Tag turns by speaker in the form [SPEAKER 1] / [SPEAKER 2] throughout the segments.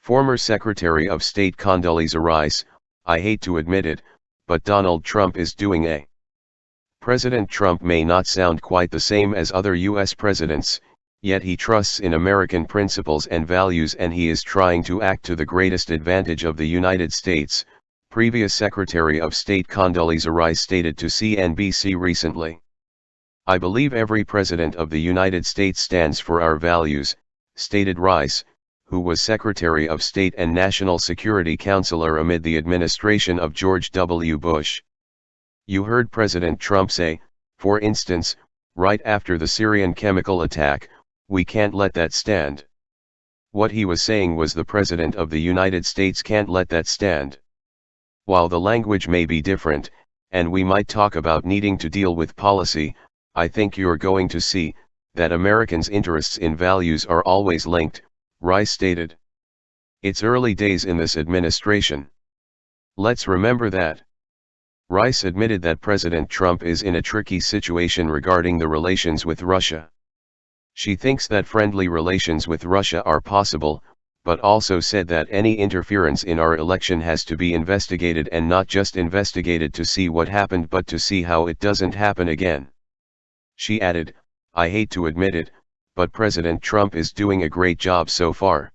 [SPEAKER 1] Former Secretary of State Condoleezza Rice, I hate to admit it, but Donald Trump is doing a. President Trump may not sound quite the same as other U.S. presidents, yet he trusts in American principles and values and he is trying to act to the greatest advantage of the United States, previous Secretary of State Condoleezza Rice stated to CNBC recently. I believe every president of the United States stands for our values, stated Rice, who was Secretary of State and National Security Counselor amid the administration of George W. Bush. You heard President Trump say, for instance, right after the Syrian chemical attack, "We can't let that stand." What he was saying was the President of the United States can't let that stand. While the language may be different, and we might talk about needing to deal with policy, I think you're going to see that Americans' interests in values are always linked, Rice stated. It's early days in this administration. Let's remember that. Rice admitted that President Trump is in a tricky situation regarding the relations with Russia. She thinks that friendly relations with Russia are possible, but also said that any interference in our election has to be investigated, and not just investigated to see what happened but to see how it doesn't happen again. She added, I hate to admit it, but President Trump is doing a great job so far.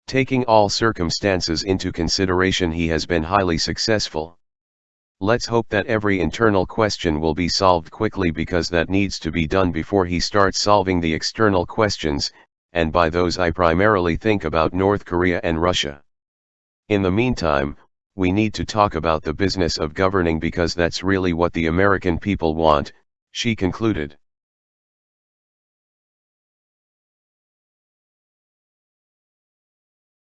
[SPEAKER 1] Taking all circumstances into consideration, he has been highly successful. Let's hope that every internal question will be solved quickly, because that needs to be done before he starts solving the external questions, and by those I primarily think about North Korea and Russia. In the meantime, we need to talk about the business of governing, because that's really what the American people want, she concluded.